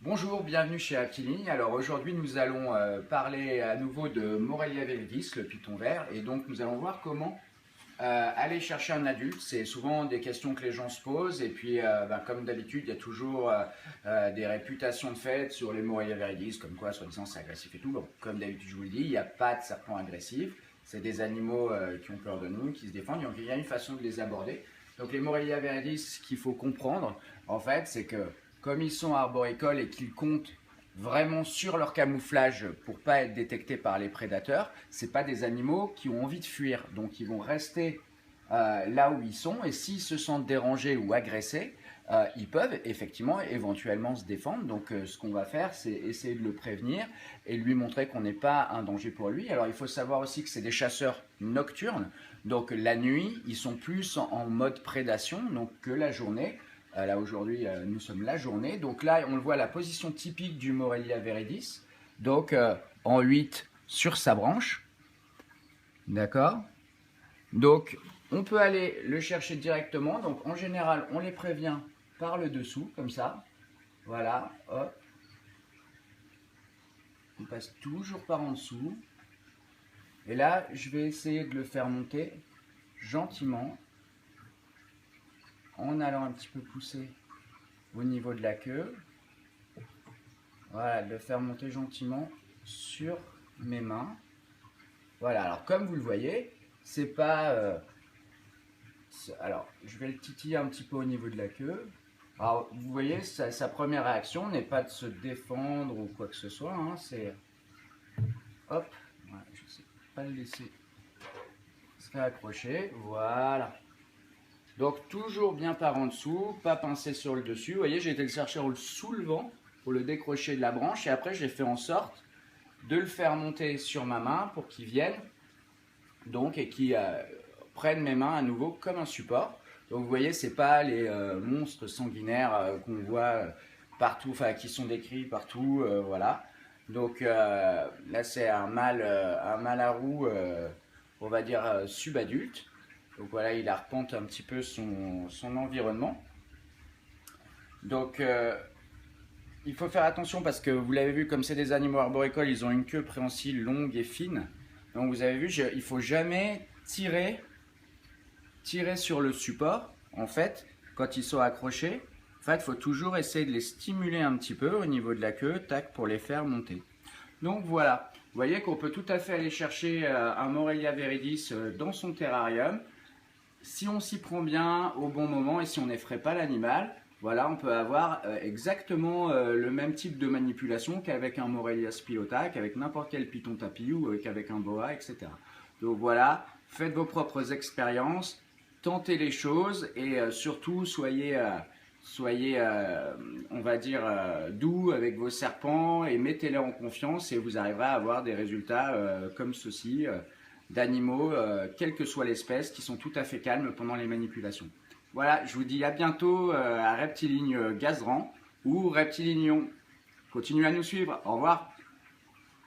Bonjour, bienvenue chez Aptiligne. Alors aujourd'hui nous allons parler à nouveau de Morelia viridis, le python vert, et donc nous allons voir comment aller chercher un adulte. C'est souvent des questions que les gens se posent, et puis comme d'habitude il y a toujours des réputations de fait sur les Morelia viridis, comme quoi soi-disant c'est agressif et tout. Bon, comme d'habitude je vous le dis, il n'y a pas de serpent agressif, c'est des animaux qui ont peur de nous, qui se défendent, donc il y a une façon de les aborder. Donc les Morelia viridis, ce qu'il faut comprendre en fait, c'est que comme ils sont arboricoles et qu'ils comptent vraiment sur leur camouflage pour pas être détectés par les prédateurs, c'est pas des animaux qui ont envie de fuir, donc ils vont rester là où ils sont, et s'ils se sentent dérangés ou agressés, ils peuvent effectivement éventuellement se défendre. Donc ce qu'on va faire, c'est essayer de le prévenir et lui montrer qu'on n'est pas un danger pour lui. Alors il faut savoir aussi que c'est des chasseurs nocturnes, donc la nuit ils sont plus en mode prédation donc que la journée. Là aujourd'hui nous sommes la journée, donc là on le voit, la position typique du Morelia viridis, donc en 8 sur sa branche, d'accord. Donc on peut aller le chercher directement, donc en général on les prévient par le dessous comme ça, voilà, hop, on passe toujours par en dessous, et là je vais essayer de le faire monter gentiment en allant un petit peu pousser au niveau de la queue. Voilà, de le faire monter gentiment sur mes mains. Voilà, alors comme vous le voyez, c'est pas... alors, je vais le titiller un petit peu au niveau de la queue. Alors, vous voyez, sa première réaction n'est pas de se défendre ou quoi que ce soit. Hein, c'est... Hop, voilà, je ne sais pas le laisser se faire accrocher. Voilà. Donc, toujours bien par en dessous, pas pincer sur le dessus. Vous voyez, j'ai été le chercher en le soulevant pour le décrocher de la branche. Et après, j'ai fait en sorte de le faire monter sur ma main pour qu'il vienne donc, et qu'il prenne mes mains à nouveau comme un support. Donc vous voyez, c'est pas les monstres sanguinaires qu'on voit partout, enfin qui sont décrits partout, voilà. Donc là c'est un mâle à roux, on va dire subadulte. Donc voilà, il arpente un petit peu son environnement. Donc il faut faire attention parce que vous l'avez vu, comme c'est des animaux arboricoles, ils ont une queue préhensile longue et fine. Donc vous avez vu, il ne faut jamais tirer sur le support. En fait, quand ils sont accrochés, en fait, il faut toujours essayer de les stimuler un petit peu au niveau de la queue, tac, pour les faire monter. Donc voilà, vous voyez qu'on peut tout à fait aller chercher un Morelia viridis dans son terrarium. Si on s'y prend bien au bon moment et si on n'effraie pas l'animal, voilà, on peut avoir exactement le même type de manipulation qu'avec un Morelia spilota, qu'avec n'importe quel python tapis ou qu'avec un boa, etc. Donc voilà, faites vos propres expériences, tentez les choses et surtout soyez, on va dire, doux avec vos serpents et mettez-les en confiance et vous arriverez à avoir des résultats comme ceci. D'animaux, quelle que soit l'espèce, qui sont tout à fait calmes pendant les manipulations. Voilà, je vous dis à bientôt à Reptiligne Gazran ou Reptilignon. Continuez à nous suivre, au revoir.